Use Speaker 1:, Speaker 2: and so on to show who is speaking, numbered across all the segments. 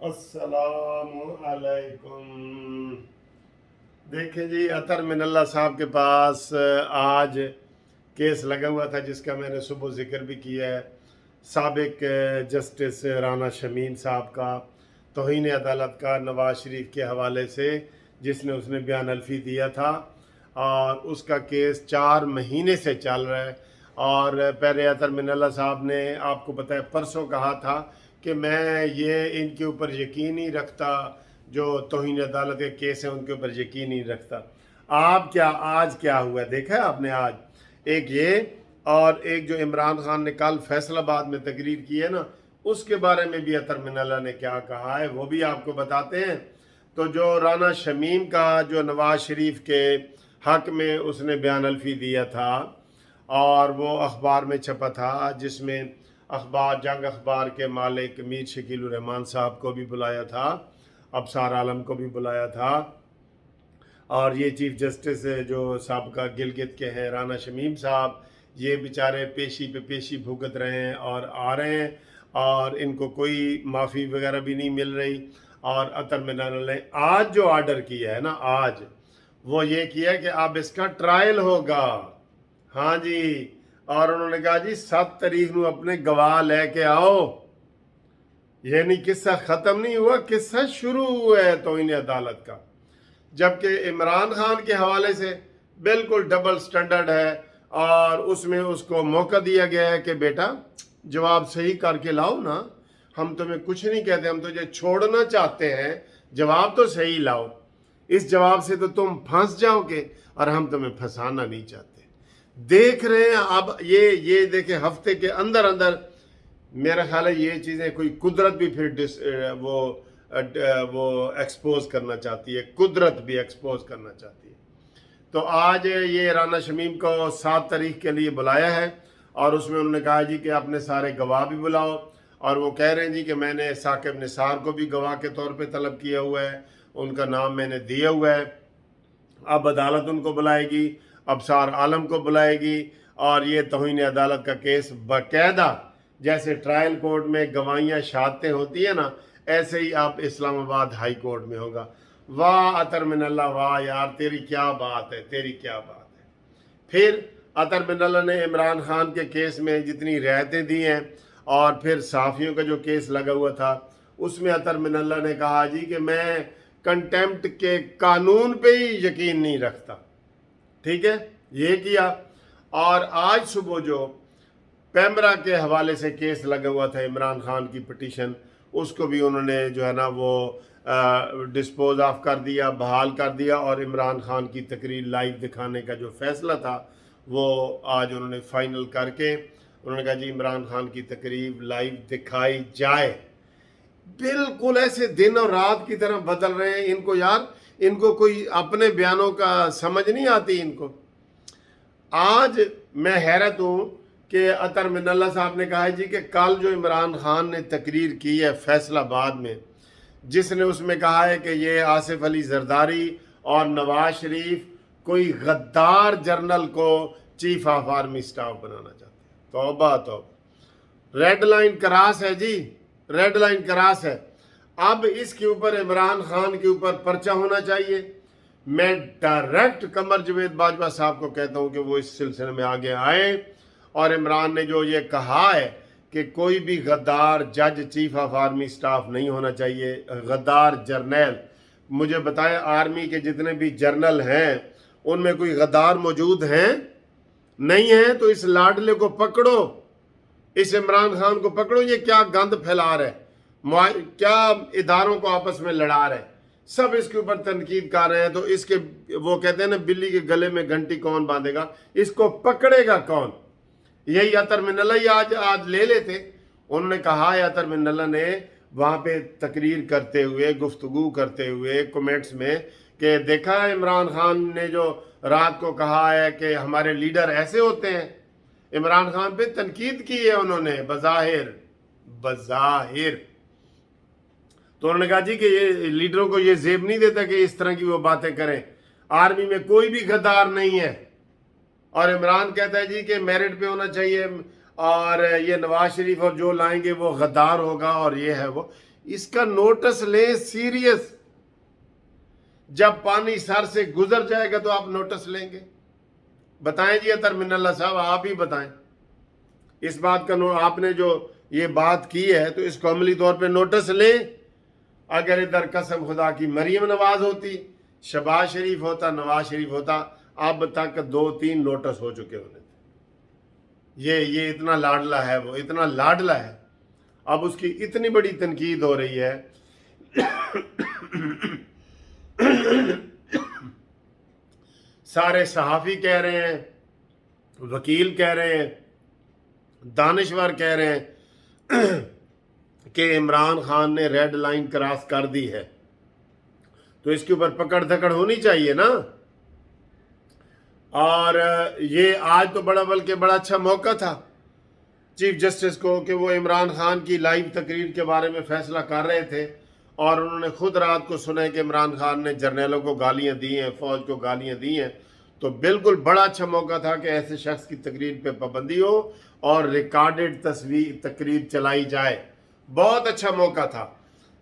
Speaker 1: अस्सलामु अलैकुम। देखें जी, अतर मिनल्ला साहब के पास आज केस लगा हुआ था जिसका मैंने सुबह जिक्र भी किया है। साबिक जस्टिस राना शमीम साहब का तौहीन अदालत का नवाज शरीफ के हवाले से जिसने उसने बयान अल्फी दिया था, और उसका केस 4 महीने से चल रहा है। और पहले अतर मिनल्ला साहब ने, आपको पता है, परसों कहा था कि मैं ये इनके ऊपर यकीन नहीं रखता, जो तौहीन अदालत के केस हैं उनके ऊपर यकीन नहीं रखता। आप क्या, आज क्या हुआ देखा है आपने? आज एक ये, और एक जो इमरान खान ने कल फैसलाबाद में तकरीर की है ना, उसके बारे में भी अतर मिनल्ला ने क्या कहा है वो भी आपको बताते हैं। तो जो राना शमीम का जो नवाज शरीफ के हक में उसने बयान अल्फी दिया था और वो अखबार में छपा था, जिसमें जंग अखबार के मालिक मीर शकील रहमान साहब को भी बुलाया था, अबसार आलम को भी बुलाया था, और ये चीफ जस्टिस जो सबका गिलगित के हैं राना शमीम साहब, ये बेचारे पेशी पे पेशी भुगत रहे हैं और आ रहे हैं, और इनको कोई माफ़ी वगैरह भी नहीं मिल रही। और अतर मिनल्ला ने आज जो आर्डर किया है ना, आज वो ये किया कि अब इसका ट्रायल होगा। हाँ जी, और उन्होंने कहा जी 7 तारीख को अपने गवाह लेके आओ। यानी किस्सा ख़त्म नहीं हुआ, किस्सा शुरू हुआ है तौहीन अदालत का। जबकि इमरान खान के हवाले से बिल्कुल डबल स्टैंडर्ड है, और उसमें उसको मौका दिया गया है कि बेटा जवाब सही करके लाओ ना, हम तुम्हें कुछ नहीं कहते, हम तुझे छोड़ना चाहते हैं, जवाब तो सही लाओ, इस जवाब से तो तुम फंस जाओगे और हम तुम्हें फंसाना नहीं चाहते। देख रहे हैं अब ये देखे हफ्ते के अंदर अंदर मेरा ख्याल है ये चीज़ें कोई कुदरत भी फिर वो एक्सपोज करना चाहती है, कुदरत भी एक्सपोज करना चाहती है। तो आज ये राना शमीम को 7 तारीख के लिए बुलाया है, और उसमें उन्होंने कहा जी कि अपने सारे गवाह भी बुलाओ, और वो कह रहे हैं जी कि मैंने साकिब निसार को भी गवाह के तौर पे तलब किया हुआ है, उनका नाम मैंने दिया हुआ है। अब अदालत उनको बुलाएगी, अबसार आलम को बुलाएगी, और ये तौहीन अदालत का केस बाकायदा जैसे ट्रायल कोर्ट में गवाहियाँ शहादतें होती है ना, ऐसे ही आप इस्लामाबाद हाई कोर्ट में होगा। वाह अतर मिनल्ला, वाह यार, तेरी क्या बात है, तेरी क्या बात है। फिर अतर मिनल्ला ने इमरान खान के केस में जितनी रियायतें दी हैं, और फिर सहाफ़ियों का जो केस लगा हुआ था उसमें अतर मिनल्ला ने कहा जी कि मैं कंटेम्प्ट के कानून पे ही यकीन नहीं रखता। ठीक है, ये किया। और आज सुबह जो पैमरा के हवाले से केस लगा हुआ था, इमरान खान की पिटीशन, उसको भी उन्होंने जो है ना वो डिस्पोज ऑफ कर दिया, बहाल कर दिया, और इमरान खान की तकरीर लाइव दिखाने का जो फैसला था वो आज उन्होंने फाइनल करके उन्होंने कहा जी इमरान खान की तकरीर लाइव दिखाई जाए। बिल्कुल ऐसे दिन और रात की तरह बदल रहे हैं इनको यार, इनको कोई अपने बयानों का समझ नहीं आती इनको। आज मैं हैरत हूँ कि अतर मिनल्ला साहब ने कहा है जी कि कल जो इमरान खान ने तकरीर की है फैसलाबाद में, जिसने उसमें कहा है कि ये आसिफ अली जरदारी और नवाज शरीफ कोई गद्दार जर्नल को चीफ ऑफ आर्मी स्टाफ बनाना चाहते हैं। तौबा तौबा, रेड लाइन क्रॉस है जी, रेड लाइन क्रॉस है। अब इसके ऊपर इमरान खान के ऊपर पर्चा होना चाहिए। मैं डायरेक्ट कमर जवेद बाजवा साहब को कहता हूं कि वो इस सिलसिले में आगे आए, और इमरान ने जो ये कहा है कि कोई भी गद्दार जज चीफ ऑफ आर्मी स्टाफ नहीं होना चाहिए, गद्दार जर्नल, मुझे बताएं आर्मी के जितने भी जर्नल हैं उनमें कोई गद्दार मौजूद हैं? नहीं है। तो इस लाडले को पकड़ो, इस इमरान खान को पकड़ो, ये क्या गंद फैला रहा है, क्या इदारों को आपस में लड़ा रहे हैं, सब इसके ऊपर तनकीद कर रहे हैं। तो इसके, वो कहते हैं ना बिल्ली के गले में घंटी कौन बांधेगा, इसको पकड़ेगा कौन? यही अतर मिनल्ला ही आज ले लेते। उन्होंने कहा है अतर मिनल्ला ने वहाँ पे तकरीर करते हुए, गुफ्तगू करते हुए कमेंट्स में, कि देखा है इमरान खान ने जो रात को कहा है कि हमारे लीडर ऐसे होते हैं। इमरान खान पे तनकीद की है उन्होंने बज़ाहिर। तो उन्होंने कहा जी कि ये लीडरों को ये जेब नहीं देता कि इस तरह की वो बातें करें, आर्मी में कोई भी गद्दार नहीं है। और इमरान कहता है जी कि मेरिट पे होना चाहिए, और ये नवाज शरीफ और जो लाएंगे वो गद्दार होगा, और ये है वो। इसका नोटिस लें सीरियस। जब पानी सर से गुजर जाएगा तो आप नोटिस लेंगे। बताएं जी अतर मिन्नल्लाह साहब, आप ही बताएं इस बात का। आपने जो ये बात की है तो इसको अमली तौर पे नोटिस लें। अगर इधर कसम खुदा की मरियम नवाज होती, शहबाज शरीफ होता, नवाज शरीफ होता, अब तक 2-3 नोटिस हो चुके होने थे। ये इतना लाडला है, वो इतना लाडला है, अब उसकी इतनी बड़ी तनकीद हो रही है। सारे सहाफ़ी कह रहे हैं, वकील कह रहे हैं, दानिशवर कह रहे हैं कि इमरान खान ने रेड लाइन क्रॉस कर दी है, तो इसके ऊपर पकड़ धकड़ होनी चाहिए ना। और ये आज तो बल्कि बड़ा अच्छा मौका था चीफ जस्टिस को कि वो इमरान खान की लाइव तकरीर के बारे में फैसला कर रहे थे, और उन्होंने खुद रात को सुना कि इमरान खान ने जर्नैलों को गालियां दी हैं, फौज को गालियां दी हैं। तो बिल्कुल बड़ा अच्छा मौका था कि ऐसे शख्स की तकरीर पे पाबंदी हो और रिकॉर्डेड तकरीर चलाई जाए। बहुत अच्छा मौका था,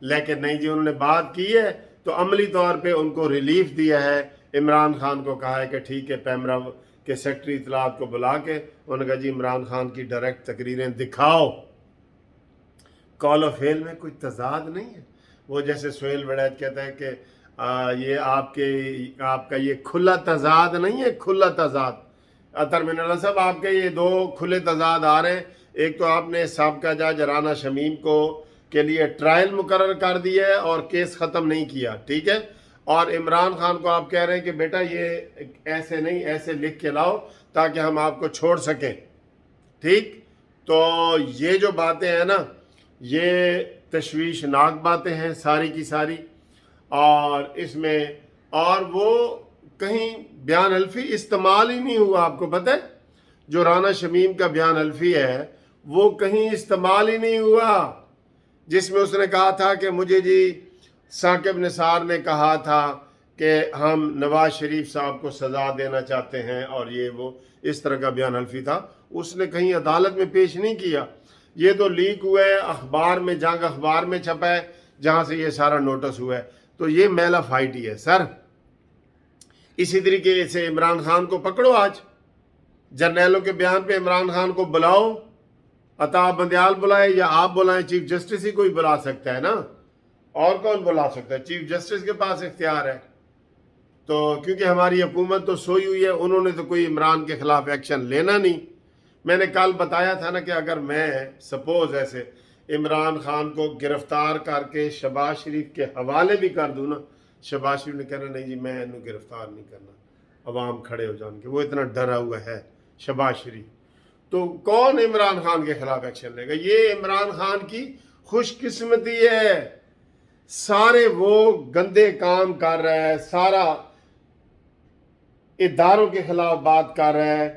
Speaker 1: लेकिन नहीं जी, उन्होंने बात की है तो अमली तौर पे उनको रिलीफ दिया है। इमरान खान को कहा है कि ठीक है, पैमरा के सेक्रेटरी इत्तलात को बुला के उन्होंने कहा जी इमरान खान की डायरेक्ट तकरीरें दिखाओ। कॉल ऑफ फेल में कोई तजाद नहीं है। वो जैसे सोहेल वड़ैत कहता है कि ये आपका ये खुला तजाद नहीं है, खुला तजाद। अतर मिन्नल्लाह साहब, आपके ये 2 खुले तजाद आ रहे हैं। एक तो आपने साबका जज राना शमीम के लिए ट्रायल मुकर्रर कर दिया है और केस ख़त्म नहीं किया, ठीक है। और इमरान खान को आप कह रहे हैं कि बेटा ये ऐसे नहीं, ऐसे लिख के लाओ ताकि हम आपको छोड़ सकें, ठीक। तो ये जो बातें हैं ना, ये तशवीशनाक बातें हैं सारी की सारी। और इसमें और वो कहीं बयान हल्फी इस्तेमाल ही नहीं हुआ। आपको पता है जो राना शमीम का बयान हल्फी है वो कहीं इस्तेमाल ही नहीं हुआ, जिसमें उसने कहा था कि मुझे जी साकिब निसार ने कहा था कि हम नवाज शरीफ साहब को सज़ा देना चाहते हैं, और ये वो इस तरह का बयान हल्फी था। उसने कहीं अदालत में पेश नहीं किया। ये तो लीक हुआ है अखबार में, जंग अखबार में छपा है, जहाँ से ये सारा नोटिस हुआ है। तो ये मेला फाइट ही है सर। इसी तरीके से इमरान खान को पकड़ो, आज जर्नैलों के बयान पे इमरान खान को बुलाओ, अताब बंदयाल बुलाए या आप बुलाएं, चीफ जस्टिस ही कोई बुला सकता है ना, और कौन बुला सकता है? चीफ जस्टिस के पास इख्तियार है। तो क्योंकि हमारी हुकूमत तो सोई हुई है, उन्होंने तो कोई इमरान के खिलाफ एक्शन लेना नहीं। मैंने कल बताया था ना कि अगर मैं सपोज ऐसे इमरान खान को गिरफ्तार करके शहबाज शरीफ के हवाले भी कर दूँ ना, शहबाज शरीफ ने कहना नहीं जी मैं इन्हें गिरफ्तार नहीं करना, अवाम खड़े हो जाएंगे, वो इतना डरा हुआ है शहबाज शरीफ। तो कौन इमरान खान के खिलाफ एक्शन लेगा? ये इमरान खान की खुशकिस्मती है, सारे वो गंदे काम कर रहा है, सारा इदारों के खिलाफ बात कर रहा है,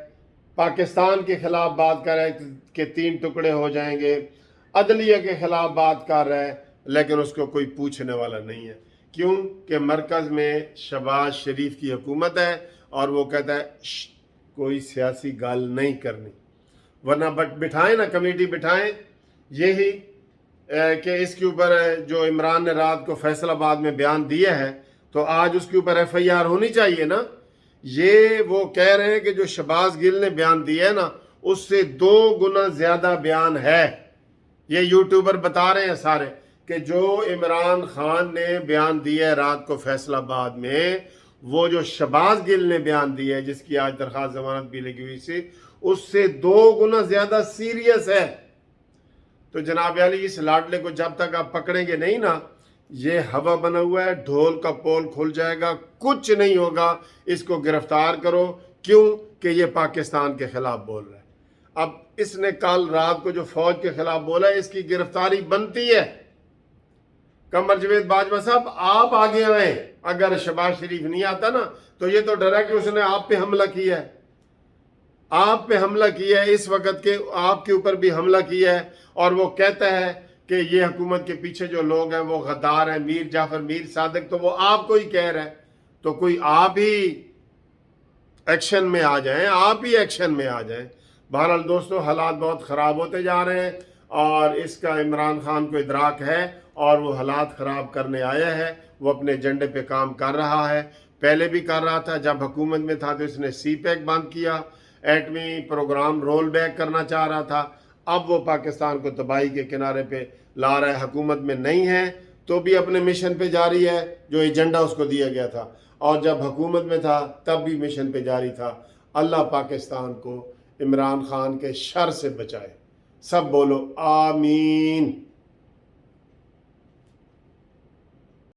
Speaker 1: पाकिस्तान के खिलाफ बात कर रहा है कि 3 टुकड़े हो जाएंगे, अदलिया के खिलाफ बात कर रहा है, लेकिन उसको कोई पूछने वाला नहीं है। क्यों कि मरकज़ में शहबाज शरीफ की हुकूमत है और वो कहता है कोई सियासी गल नहीं करनी, वरना बिठाएं ना, कमेटी बिठाएं यही कि इसके ऊपर जो इमरान ने रात को फैसलाबाद में बयान दिया है तो आज उसके ऊपर FIR होनी चाहिए ना। ये वो कह रहे हैं कि जो शहबाज गिल ने बयान दिया है ना उससे 2 गुना ज्यादा बयान है। ये यूट्यूबर बता रहे हैं सारे कि जो इमरान खान ने बयान दिया है रात को फैसलाबाद में, वो जो शहबाज गिल ने बयान दिया है जिसकी आज दरखास्त जमानत भी लगी हुई थी, उससे 2 गुना ज्यादा सीरियस है। तो जनाब अली इस लाडले को जब तक आप पकड़ेंगे नहीं ना, ये हवा बना हुआ है, ढोल का पोल खुल जाएगा, कुछ नहीं होगा। इसको गिरफ्तार करो, क्यों कि ये पाकिस्तान के खिलाफ बोल रहा है। अब इसने कल रात को जो फौज के खिलाफ बोला है इसकी गिरफ्तारी बनती है। कमर जवेद बाजवा साहब आप आगे आए, अगर शहबाज शरीफ नहीं आता ना तो ये तो डरा कि उसने आप पे हमला किया है, आप पे हमला किया है, इस वक्त के आपके ऊपर भी हमला किया है। और वो कहता है कि ये हुकूमत के पीछे जो लोग हैं वो गद्दार हैं, मीर जाफर, मीर सादिक, तो वो आपको ही कह रहा है। तो कोई आप ही एक्शन में आ जाएं, आप ही एक्शन में आ जाएं। बहरहाल दोस्तों, हालात बहुत ख़राब होते जा रहे हैं और इसका इमरान खान को इदराक है اور وہ حالات خراب کرنے آیا ہے. وہ اپنے ایجنڈے پہ کام کر رہا ہے. پہلے بھی کر رہا تھا. جب حکومت میں تھا تو اس نے سی پیک بند کیا، ایٹمی پروگرام رول بیک کرنا چاہ رہا تھا. اب وہ پاکستان کو تباہی کے کنارے پہ لا رہا ہے. حکومت میں نہیں ہے تو بھی اپنے مشن پہ جاری ہے جو ایجنڈا اس کو دیا گیا تھا، اور جب حکومت میں تھا تب بھی مشن پہ جاری تھا. اللہ پاکستان کو عمران خان کے شر سے بچائے. سب بولو آمین.